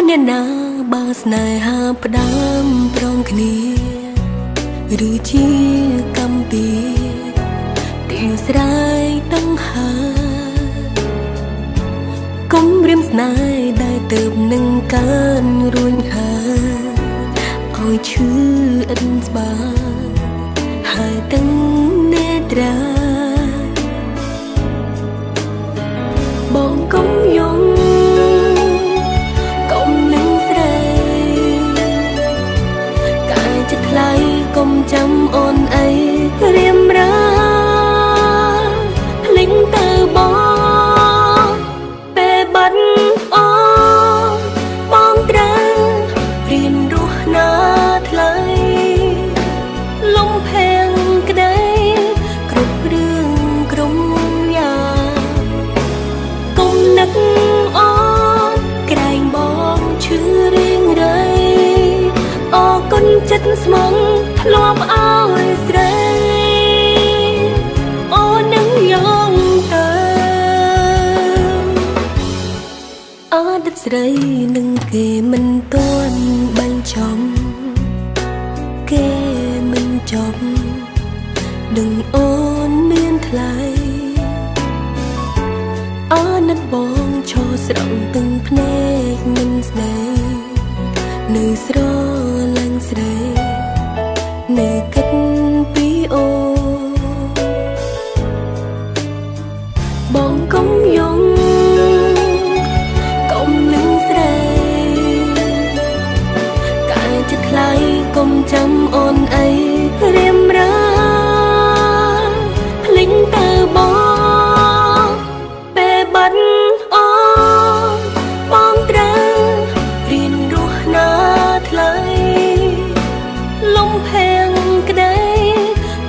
អ្នកណាបើស្នេហាផ្ដាំប្រងគ្នាឬជាកម្មពីទីស្រ័យដឹងហើកុំរៀមស្នេហ៍ដែលទៅនឹងកើនរួញហើឲ្យឈឺអិនស្បាហើយទាំងនេត្រាបងកុំយំកុំចាំអូនអីរៀមរាភ្លេងទៅបងពេលបាត់អូបងត្រូវរៀនរស់ណាថ្លៃលំផែងក្តីគ្រប់រឿងក្រុមយ៉ាងកុំនឹកអូនក្រែងបងឈឺរៀងរៃអរគុណចិត្តស្មងធ្លាប់ឲ្យស្រីអូននឹងយកទៅអតីតស្រីនឹងគេមិនទាន់បាញ់ចំគេមិនចប់នឹងអូនមានថ្លៃអាណិតបងឈរស្រង់ទាំងភ្នែកមិនស្នេហ៍នៅស្រឡាញ់ស្រីនៅគិតពីអូបងកុំយំកុំលឹងស្រីកាយចិត្តថ្លៃកុំចាំអូនអីរៀមរាភ្លេងទៅបងពេលបាត់អូបងត្រូវរៀនរស់ណាថ្លៃលំផែងក្តី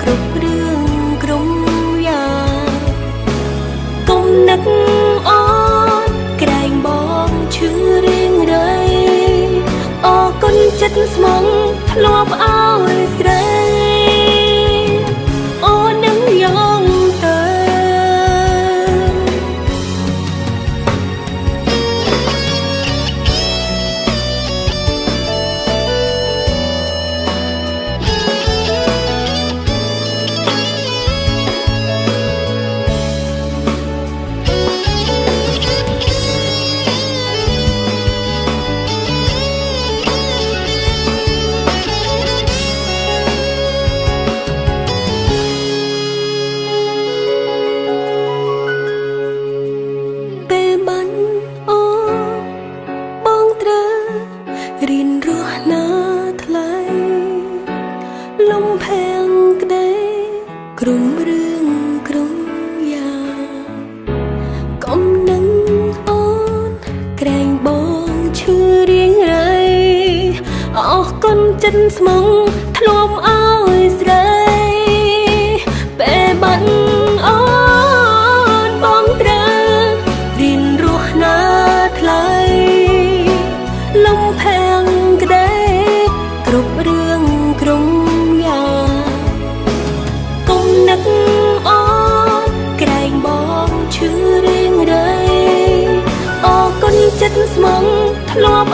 គ្រប់រឿងក្រុមយ៉ាងកុំនឹកអូនក្រែងបងឈឺរៀងរៃអរគុណចិត្តស្មងធ្លាប់ឲ្យស្រីអូននឹងយកទៅរៀនរស់ណាថ្លៃលំផែងក្តីក្រុមរឿងក្រុមយ៉ាងកុំនឹងអូនក្រែងបងឈឺរៀងរៃអរគុណចិត្តស្មងធ្លាប់ឲ្យស្រីពេលបាត់អូនបងត្រូវរៀនរស់ណាថ្លៃលំផែងក្តីគ្រប់រឿងក្រុមយ៉ាងកុំនឹកអូនក្រែងបងឈឺរៀងរៃអរគុណចិត្តស្មងធ្លាប់